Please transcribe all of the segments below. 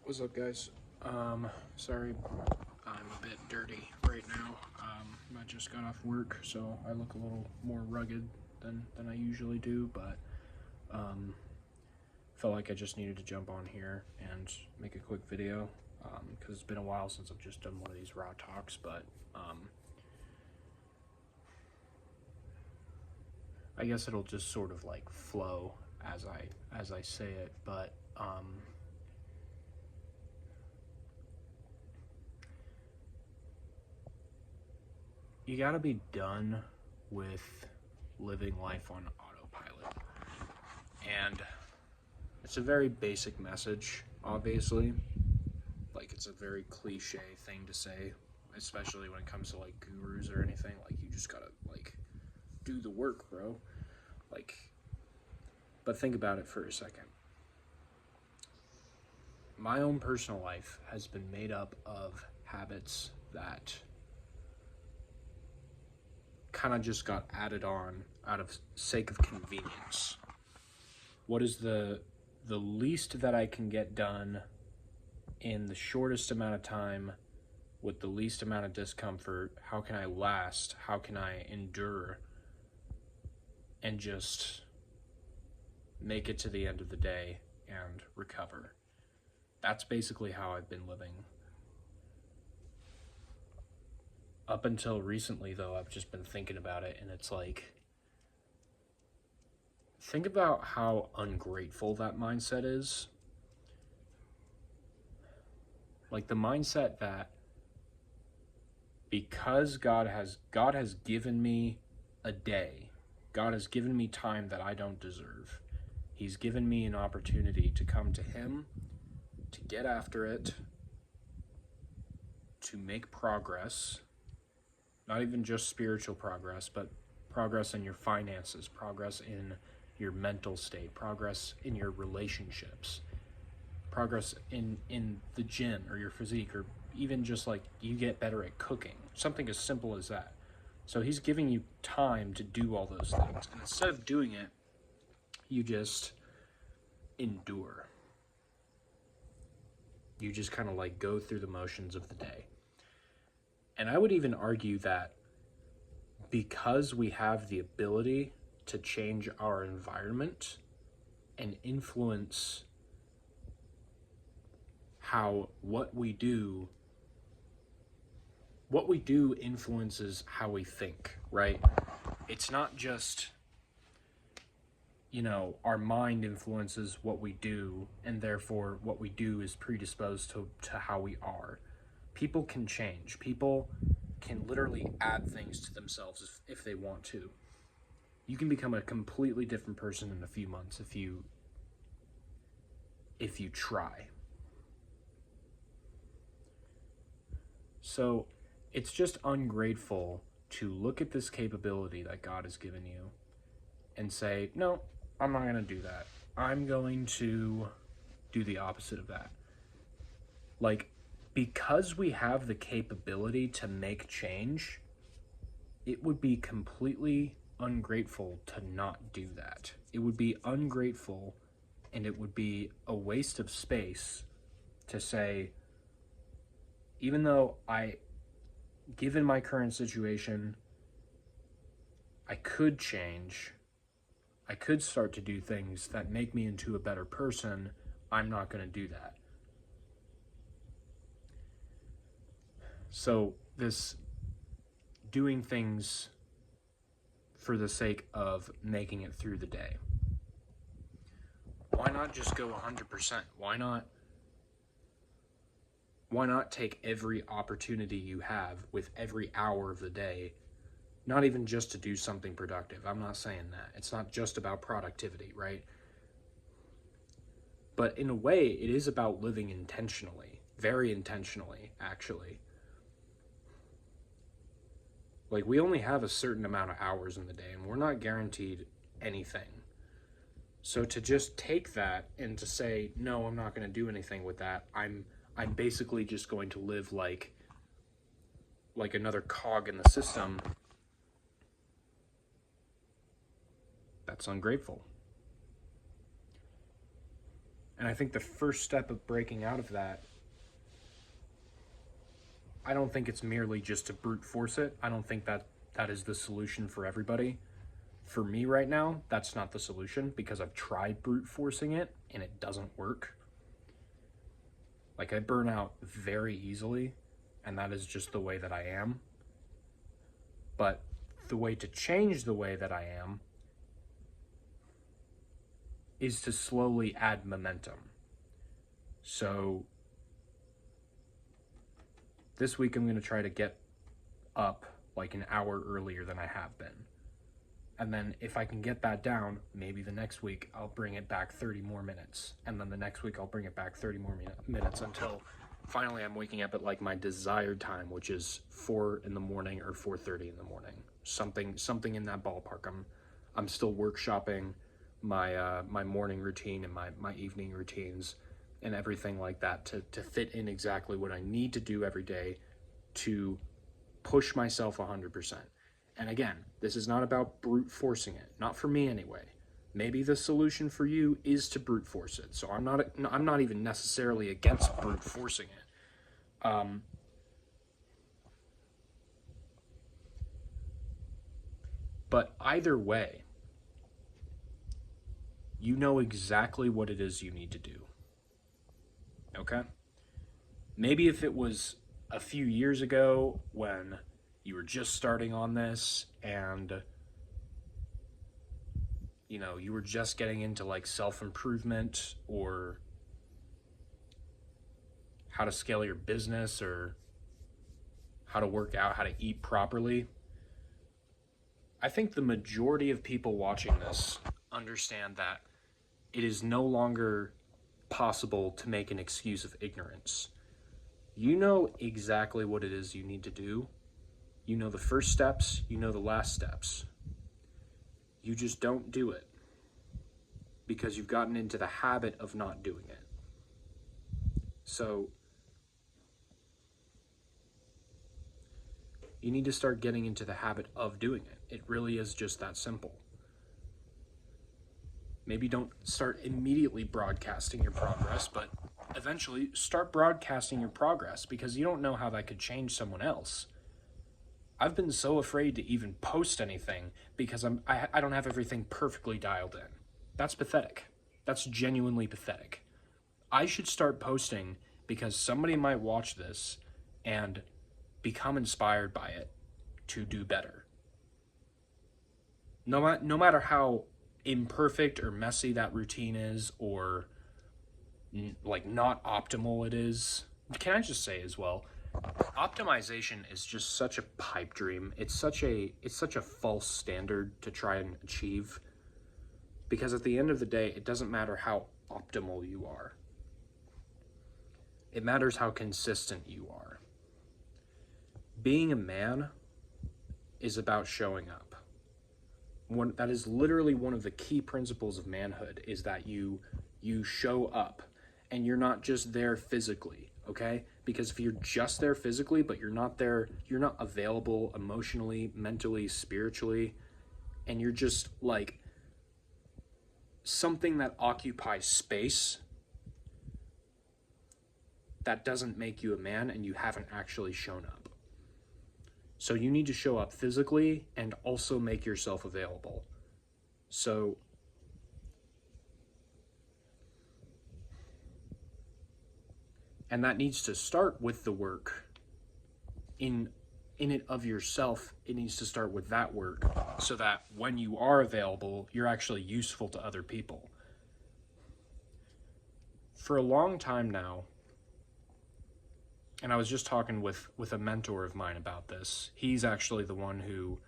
What's up, guys? Sorry, I'm a bit dirty right now. I just got off work, so I look a little more rugged than I usually do, but felt like I just needed to jump on here and make a quick video, because it's been a while since I've just done one of these raw talks, but I guess it'll just sort of like flow as I say it, but you gotta be done with living life on autopilot. And it's a very basic message, obviously. Like, it's a very cliche thing to say, especially when it comes to like gurus or anything. Like, you just gotta like do the work, bro. Like, but think about it for a second. My own personal life has been made up of habits that kind of just got added on out of sake of convenience. What is the least that I can get done in the shortest amount of time with the least amount of discomfort? How can I last? How can I endure and just make it to the end of the day and recover? That's basically how I've been living. Up until recently, though, I've just been thinking about it, and it's like, think about how ungrateful that mindset is. Like, the mindset that because God has given me a day, God has given me time that I don't deserve. He's given me an opportunity to come to Him, to get after it, to make progress. Not even just spiritual progress, but progress in your finances, progress in your mental state, progress in your relationships, progress in the gym or your physique, or even just like you get better at cooking, something as simple as that. So He's giving you time to do all those things. And instead of doing it, you just endure. You just kind of like go through the motions of the day. And I would even argue that because we have the ability to change our environment and influence how what we do influences how we think, right? It's not just, our mind influences what we do, and therefore what we do is predisposed to how we are. People can change. People can literally add things to themselves if they want to. You can become a completely different person in a few months if you try. So it's just ungrateful to look at this capability that God has given you and say, no, I'm not going to do that. I'm going to do the opposite of that. Like, because we have the capability to make change, it would be completely ungrateful to not do that. It would be ungrateful, and it would be a waste of space to say, even though given my current situation, I could change, I could start to do things that make me into a better person, I'm not going to do that. So this doing things for the sake of making it through the day. Why not just go 100%? Why not take every opportunity you have with every hour of the day, not even just to do something productive. I'm not saying that. It's not just about productivity, right? But in a way, it is about living intentionally, very intentionally, actually. Like, we only have a certain amount of hours in the day, and we're not guaranteed anything. So to just take that and to say, no, I'm not going to do anything with that, I'm basically just going to live like another cog in the system, that's ungrateful. And I think the first step of breaking out of that, I don't think it's merely just to brute force it. I don't think that that is the solution for everybody. For me right now, that's not the solution because I've tried brute forcing it and it doesn't work. Like, I burn out very easily, and that is just the way that I am. But the way to change the way that I am is to slowly add momentum. So this week I'm going to try to get up like an hour earlier than I have been. And then if I can get that down, maybe the next week I'll bring it back 30 more minutes. And then the next week I'll bring it back 30 more minutes until finally I'm waking up at like my desired time, which is 4 in the morning or 4:30 in the morning. Something in that ballpark. I'm still workshopping my morning routine and my evening routines and everything like that to fit in exactly what I need to do every day to push myself 100%. And again, this is not about brute forcing it. Not for me anyway. Maybe the solution for you is to brute force it. So I'm not even necessarily against brute forcing it. But either way, you know exactly what it is you need to do. Okay? Maybe if it was a few years ago when you were just starting on this and you were just getting into like self-improvement or how to scale your business or how to work out, how to eat properly. I think the majority of people watching this understand that it is no longer possible to make an excuse of ignorance. You know exactly what it is you need to do. You know the first steps, you know the last steps. You just don't do it because you've gotten into the habit of not doing it. So you need to start getting into the habit of doing it. It really is just that simple. Maybe don't start immediately broadcasting your progress, but eventually start broadcasting your progress because you don't know how that could change someone else. I've been so afraid to even post anything because I don't have everything perfectly dialed in. That's pathetic. That's genuinely pathetic. I should start posting because somebody might watch this and become inspired by it to do better. No matter how imperfect or messy that routine is or like not optimal it is. Can I just say as well, optimization is just such a pipe dream. It's such a false standard to try and achieve because at the end of the day, it doesn't matter how optimal you are. It matters how consistent you are. Being a man is about showing up. That is literally one of the key principles of manhood is that you show up and you're not just there physically, okay? Because if you're just there physically, but you're not there, you're not available emotionally, mentally, spiritually, and you're just like something that occupies space, that doesn't make you a man and you haven't actually shown up. So you need to show up physically and also make yourself available. So and that needs to start with the work in it of yourself. It needs to start with that work so that when you are available, you're actually useful to other people. For a long time now, and I was just talking with a mentor of mine about this. He's actually the one who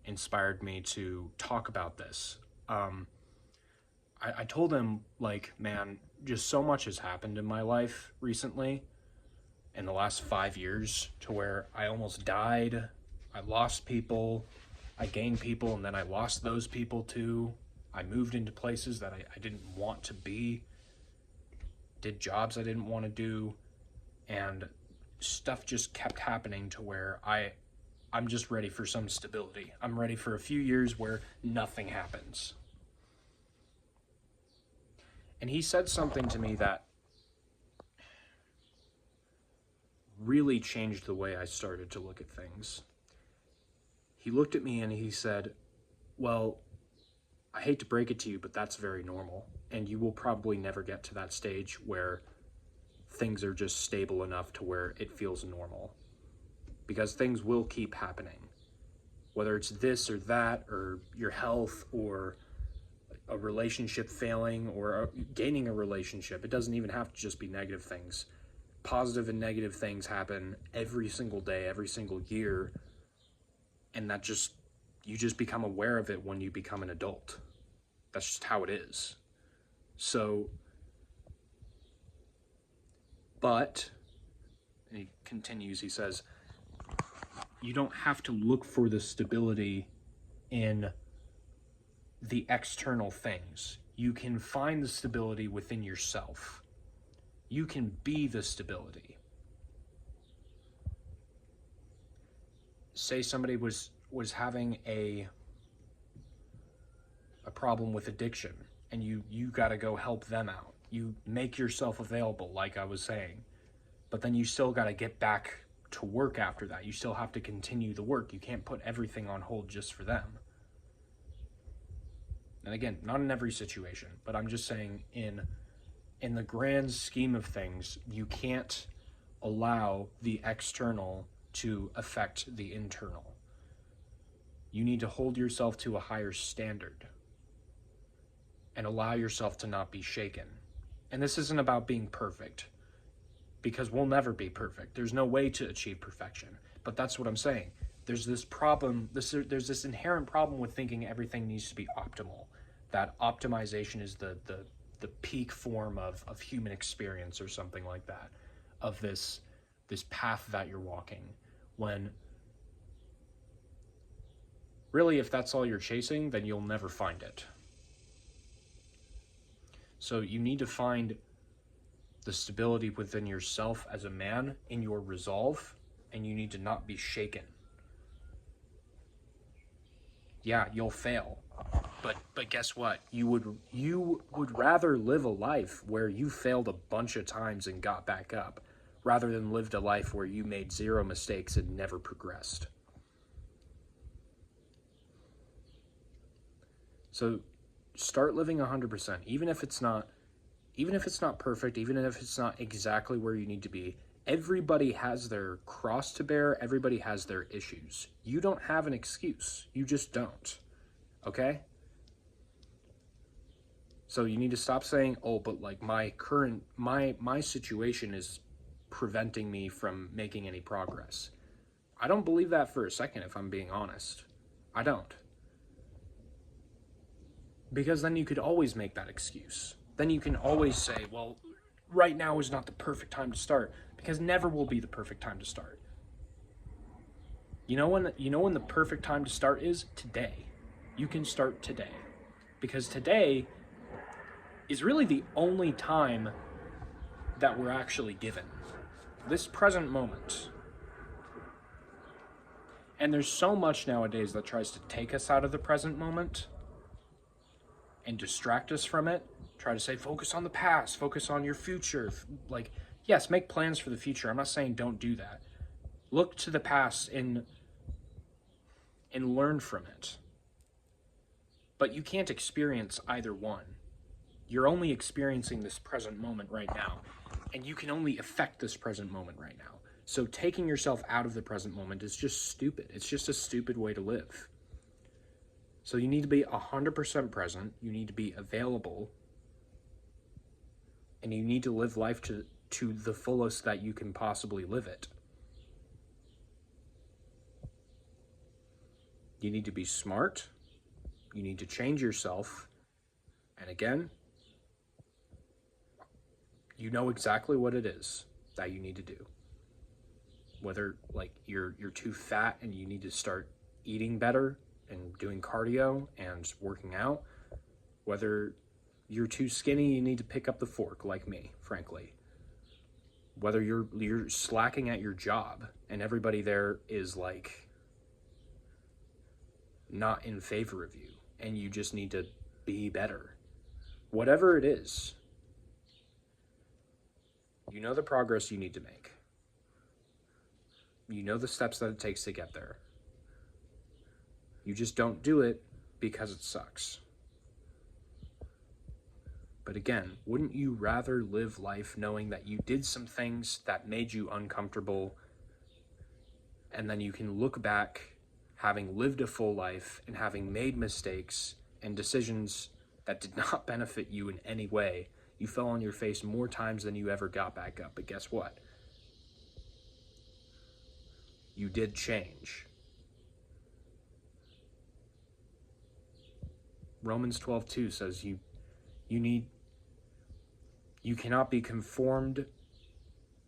inspired me to talk about this. I told him, like, man, just so much has happened in my life recently in the last 5 years to where I almost died. I lost people, I gained people, and then I lost those people too. I moved into places that I didn't want to be, did jobs I didn't want to do, and stuff just kept happening to where I'm just ready for some stability. I'm ready for a few years where nothing happens. And he said something to me that really changed the way I started to look at things. He looked at me and he said, well, I hate to break it to you, but that's very normal. And you will probably never get to that stage where things are just stable enough to where it feels normal. Because things will keep happening. Whether it's this or that, or your health, or a relationship failing, or gaining a relationship. It doesn't even have to just be negative things. Positive and negative things happen every single day, every single year. And that just, you just become aware of it when you become an adult. That's just how it is. So, but, and he continues, he says, you don't have to look for the stability in the external things. You can find the stability within yourself. You can be the stability. Say somebody was having a problem with addiction, and you got to go help them out. You make yourself available, like I was saying, but then you still got to get back to work after that. You still have to continue the work. You can't put everything on hold just for them. And again, not in every situation, but I'm just saying in the grand scheme of things, you can't allow the external to affect the internal. You need to hold yourself to a higher standard and allow yourself to not be shaken. And this isn't about being perfect, because we'll never be perfect. There's no way to achieve perfection. But that's what I'm saying. There's this problem, there's this inherent problem with thinking everything needs to be optimal. That optimization is the peak form of human experience or something like that, of this path that you're walking. When really, if that's all you're chasing, then you'll never find it. So you need to find the stability within yourself as a man, in your resolve, and you need to not be shaken. Yeah, you'll fail. But guess what? You would rather live a life where you failed a bunch of times and got back up, rather than lived a life where you made 0 mistakes and never progressed. So start living 100%, even if it's not perfect, even if it's not exactly where you need to be. Everybody has their cross to bear. Everybody has their issues. You don't have an excuse. You just don't. Okay? So you need to stop saying, oh, but like my situation is preventing me from making any progress. I don't believe that for a second, if I'm being honest. I don't. Because then you could always make that excuse. Then you can always say, well, right now is not the perfect time to start, because never will be the perfect time to start. You know when the perfect time to start is? Today. You can start today. Because today is really the only time that we're actually given. This present moment. And there's so much nowadays that tries to take us out of the present moment and distract us from it. Try to say, focus on the past, focus on your future. Like, yes, make plans for the future. I'm not saying don't do that. Look to the past and learn from it. But you can't experience either one. You're only experiencing this present moment right now, and you can only affect this present moment right now. So taking yourself out of the present moment is just stupid. It's just a stupid way to live. So you need to be 100% present. You need to be available. And you need to live life to the fullest that you can possibly live it. You need to be smart. You need to change yourself. And again, you know exactly what it is that you need to do. Whether like you're too fat and you need to start eating better and doing cardio and working out, whether you're too skinny, you need to pick up the fork, like me, frankly. Whether you're slacking at your job and everybody there is like not in favor of you and you just need to be better. Whatever it is, You know the progress you need to make. You know the steps that it takes to get there. You just don't do it because it sucks. But again, wouldn't you rather live life knowing that you did some things that made you uncomfortable, and then you can look back having lived a full life and having made mistakes and decisions that did not benefit you in any way? You fell on your face more times than you ever got back up. But guess what? You did change. Romans 12:2 says you cannot be conformed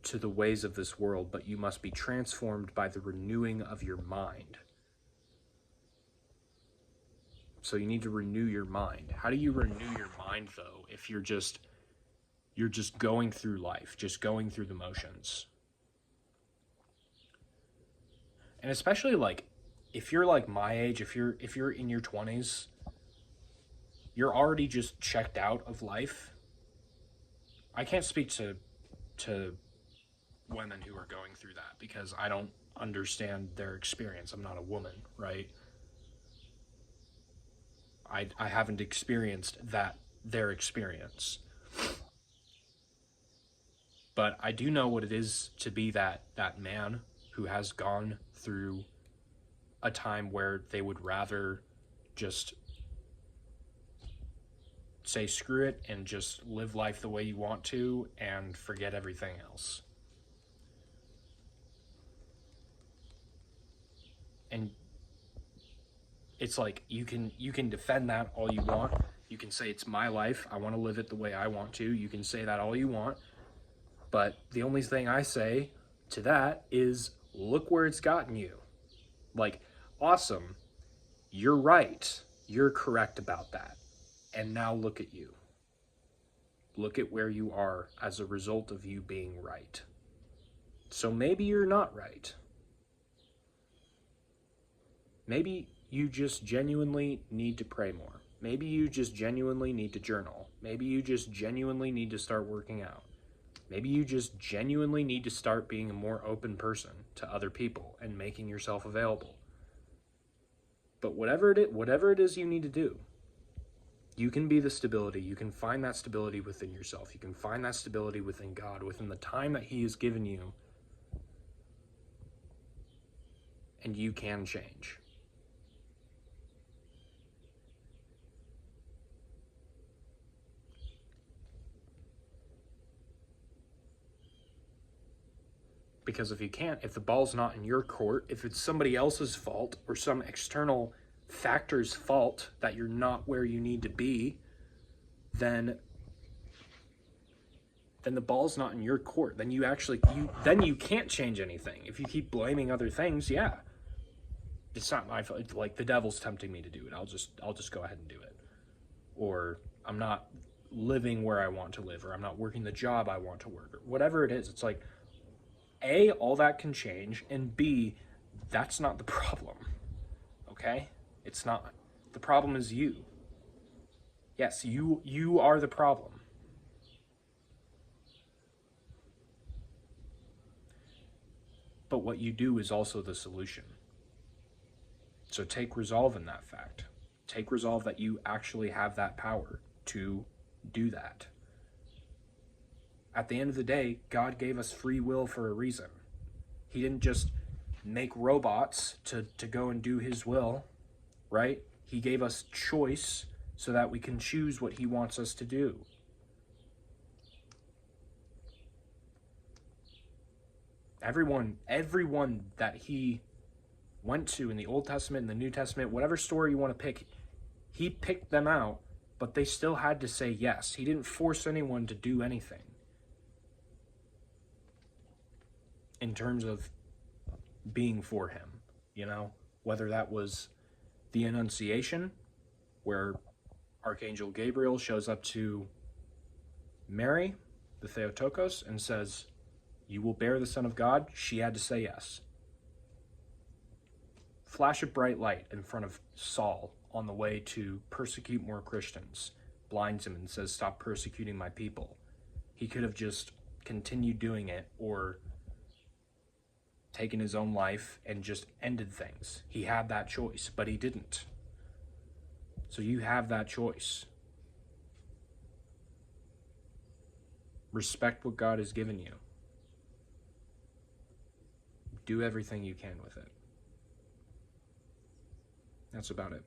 to the ways of this world, but you must be transformed by the renewing of your mind. So you need to renew your mind. How do you renew your mind, though, if you're just going through life, just going through the motions? And especially like if you're like my age, if you're in your 20s, you're already just checked out of life. I can't speak to women who are going through that because I don't understand their experience. I'm not a woman, right? I haven't experienced their experience. But I do know what it is to be that man who has gone through a time where they would rather just say screw it and just live life the way you want to and forget everything else. And it's like you can defend that all you want. You can say it's my life, I want to live it the way I want to. You can say that all you want. But the only thing I say to that is look where it's gotten you. Like, awesome. You're right. You're correct about that. And now look at you. Look at where you are as a result of you being right. So maybe you're not right. Maybe you just genuinely need to pray more. Maybe you just genuinely need to journal. Maybe you just genuinely need to start working out. Maybe you just genuinely need to start being a more open person to other people and making yourself available. But whatever it is you need to do, you can be the stability. You can find that stability within yourself. You can find that stability within God, within the time that He has given you. And you can change. Because if you can't, if the ball's not in your court, if it's somebody else's fault or some external factor's fault that you're not where you need to be, then the ball's not in your court. Then you can't change anything. If you keep blaming other things, yeah, it's not my fault. Like the devil's tempting me to do it. I'll just go ahead and do it. Or I'm not living where I want to live, or I'm not working the job I want to work, or whatever it is. It's like, A, all that can change, and B, that's not the problem, okay? It's not. The problem is you. Yes, you are the problem. But what you do is also the solution. So take resolve in that fact. Take resolve that you actually have that power to do that. At the end of the day, God gave us free will for a reason. He didn't just make robots to go and do His will, right? He gave us choice so that we can choose what He wants us to do. Everyone that He went to in the Old Testament and the New Testament, whatever story you want to pick, He picked them out, but they still had to say yes. He didn't force anyone to do anything. In terms of being for Him, whether that was the Annunciation, where Archangel Gabriel shows up to Mary, the Theotokos, and says, "You will bear the Son of God." She had to say yes. Flash of bright light in front of Saul on the way to persecute more Christians, blinds him and says, "Stop persecuting my people." He could have just continued doing it or taken his own life and just ended things. He had that choice, but he didn't. So you have that choice. Respect what God has given you. Do everything you can with it. That's about it.